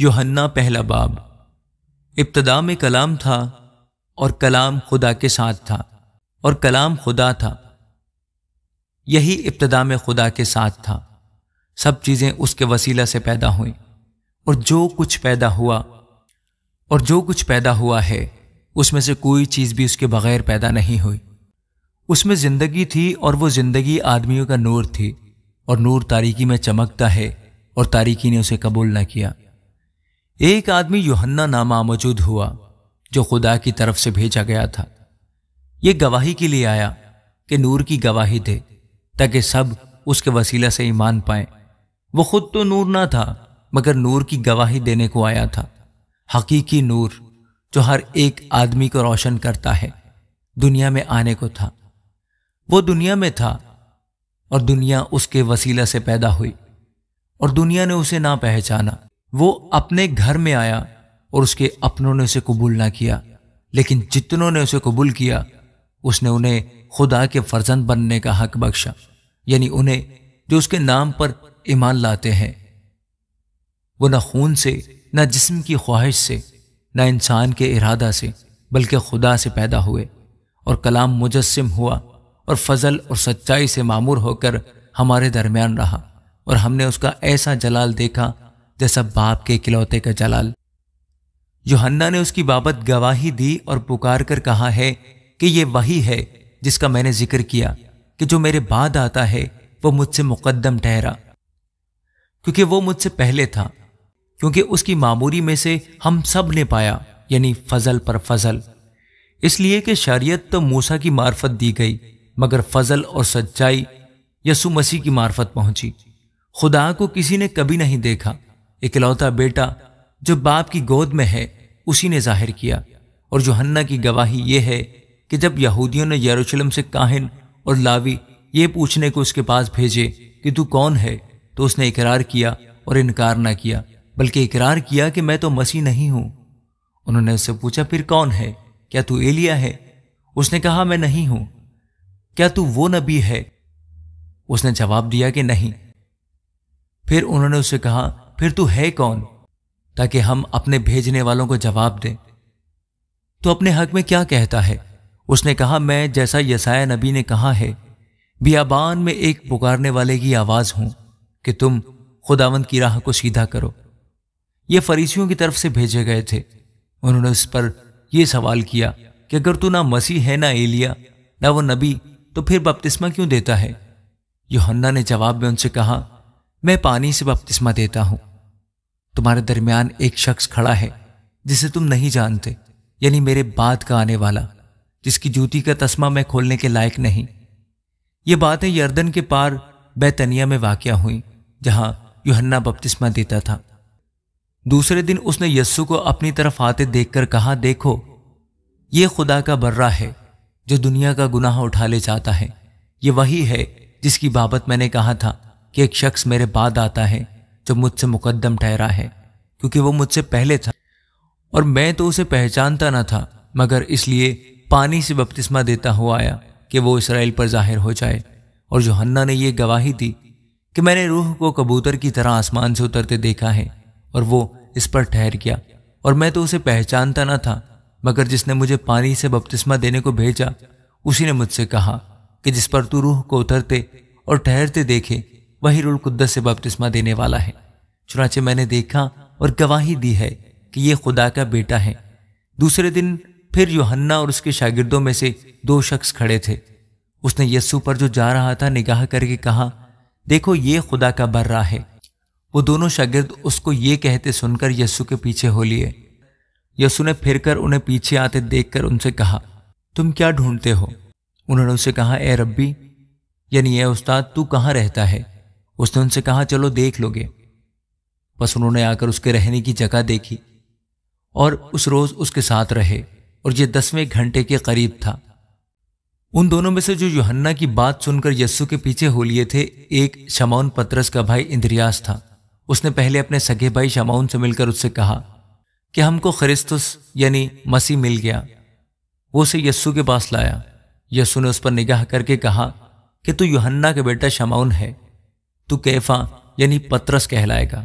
یوحنا پہلا باب۔ ابتدا میں کلام تھا اور کلام خدا کے ساتھ تھا اور کلام خدا تھا۔ یہی ابتدا میں خدا کے ساتھ تھا۔ سب چیزیں اس کے وسیلہ سے پیدا ہوئیں، اور جو کچھ پیدا ہوا ہے اس میں سے کوئی چیز بھی اس کے بغیر پیدا نہیں ہوئی۔ اس میں زندگی تھی اور وہ زندگی آدمیوں کا نور تھی، اور نور تاریکی میں چمکتا ہے اور تاریکی نے اسے قبول نہ کیا۔ ایک آدمی یوحنا نامہ موجود ہوا جو خدا کی طرف سے بھیجا گیا تھا۔ یہ گواہی کے لیے آیا کہ نور کی گواہی دے تاکہ سب اس کے وسیلہ سے ایمان پائیں۔ وہ خود تو نور نہ تھا مگر نور کی گواہی دینے کو آیا تھا، حقیقی نور جو ہر ایک آدمی کو روشن کرتا ہے۔ دنیا میں آنے کو تھا، وہ دنیا میں تھا اور دنیا اس کے وسیلہ سے پیدا ہوئی اور دنیا نے اسے نہ پہچانا۔ وہ اپنے گھر میں آیا اور اس کے اپنوں نے اسے قبول نہ کیا، لیکن جتنوں نے اسے قبول کیا اس نے انہیں خدا کے فرزند بننے کا حق بخشا، یعنی انہیں جو اس کے نام پر ایمان لاتے ہیں۔ وہ نہ خون سے، نہ جسم کی خواہش سے، نہ انسان کے ارادہ سے، بلکہ خدا سے پیدا ہوئے، اور کلام مجسم ہوا اور فضل اور سچائی سے معمور ہو کر ہمارے درمیان رہا، اور ہم نے اس کا ایسا جلال دیکھا جیسا باپ کے اکلوتے کا جلال۔ یوحنا نے اس کی بابت گواہی دی اور پکار کر کہا ہے کہ یہ وہی ہے جس کا میں نے ذکر کیا کہ جو میرے بعد آتا ہے وہ مجھ سے مقدم ٹھہرا، کیونکہ وہ مجھ سے پہلے تھا۔ کیونکہ اس کی معموری میں سے ہم سب نے پایا، یعنی فضل پر فضل، اس لیے کہ شریعت تو موسیٰ کی معرفت دی گئی، مگر فضل اور سچائی یسوع مسیح کی معرفت پہنچی۔ خدا کو کسی نے کبھی نہیں دیکھا، اکلوتا بیٹا جو باپ کی گود میں ہے اسی نے ظاہر کیا۔ اور یوحنا کی گواہی یہ ہے کہ جب یہودیوں نے یروشلم سے کاہن اور لاوی یہ پوچھنے کو اس کے پاس بھیجے کہ تو کون ہے، تو اس نے اقرار کیا اور انکار نہ کیا، بلکہ اقرار کیا کہ میں تو مسیح نہیں ہوں۔ انہوں نے اس سے پوچھا پھر کون ہے؟ کیا تو ایلیا ہے؟ اس نے کہا میں نہیں ہوں۔ کیا تو وہ نبی ہے؟ اس نے جواب دیا کہ نہیں۔ پھر انہوں نے اس سے کہا پھر تو ہے کون، تاکہ ہم اپنے بھیجنے والوں کو جواب دیں۔ تو اپنے حق میں کیا کہتا ہے؟ اس نے کہا میں جیسا یسایہ نبی نے کہا ہے، بیابان میں ایک پکارنے والے کی آواز ہوں کہ تم خداوند کی راہ کو سیدھا کرو۔ یہ فریسیوں کی طرف سے بھیجے گئے تھے۔ انہوں نے اس پر یہ سوال کیا کہ اگر تو نہ مسیح ہے، نہ ایلیا، نہ وہ نبی، تو پھر بپتسمہ کیوں دیتا ہے؟ یوحنا نے جواب میں ان سے کہا میں پانی سے بپتسمہ دیتا ہوں، تمہارے درمیان ایک شخص کھڑا ہے جسے تم نہیں جانتے، یعنی میرے بعد کا آنے والا، جس کی جوتی کا تسمہ میں کھولنے کے لائق نہیں۔ یہ باتیں یردن کے پار بیتنیہ میں واقع ہوئیں جہاں یوحنا بپتسمہ دیتا تھا۔ دوسرے دن اس نے یسوع کو اپنی طرف آتے دیکھ کر کہا دیکھو یہ خدا کا برہ ہے جو دنیا کا گناہ اٹھا لے جاتا ہے۔ یہ وہی ہے جس کی بابت میں نے کہا تھا کہ ایک شخص میرے بعد آتا ہے جو مجھ سے مقدم ٹھہرا ہے، کیونکہ وہ مجھ سے پہلے تھا، اور میں تو اسے پہچانتا نہ تھا، مگر اس لیے پانی سے بپتسمہ دیتا ہوا آیا کہ وہ اسرائیل پر ظاہر ہو جائے۔ اور یوحنا نے یہ گواہی دی کہ میں نے روح کو کبوتر کی طرح آسمان سے اترتے دیکھا ہے، اور وہ اس پر ٹھہر گیا، اور میں تو اسے پہچانتا نہ تھا، مگر جس نے مجھے پانی سے بپتسمہ دینے کو بھیجا اسی نے مجھ سے کہا کہ جس پر تو روح کو اترتے اور ٹھہرتے دیکھے وہی روح القدس سے بپتسمہ دینے والا ہے۔ چنانچہ میں نے دیکھا اور گواہی دی ہے کہ یہ خدا کا بیٹا ہے۔ دوسرے دن پھر یوحنا اور اس کے شاگردوں میں سے 2 شخص کھڑے تھے۔ اس نے یسوع پر جو جا رہا تھا نگاہ کر کے کہا دیکھو یہ خدا کا برہ ہے۔ وہ دونوں شاگرد اس کو یہ کہتے سن کر یسوع کے پیچھے ہو لیے۔ یسوع نے پھر کر انہیں پیچھے آتے دیکھ کر ان سے کہا تم کیا ڈھونڈتے ہو؟ انہوں نے اسے کہا اے ربی، یعنی اے استاد، تو کہاں رہتا ہے؟ اس نے ان سے کہا چلو دیکھ لو گے۔ بس انہوں نے آ کر اس کے رہنے کی جگہ دیکھی اور اس روز اس کے ساتھ رہے، اور یہ 10ویں گھنٹے کے قریب تھا۔ ان دونوں میں سے جو یوحنا کی بات سن کر یسوع کے پیچھے ہو لیے تھے، ایک شمعون پترس کا بھائی اندریاس تھا۔ اس نے پہلے اپنے سگے بھائی شمعون سے مل کر اس سے کہا کہ ہم کو خرسطس یعنی مسیح مل گیا۔ وہ اسے یسوع کے پاس لایا۔ یسوع نے اس پر نگاہ کر کے کہا کہ تو یوحنا کا بیٹا شمعون ہے، تو کیفا یعنی پترس کہلائے گا۔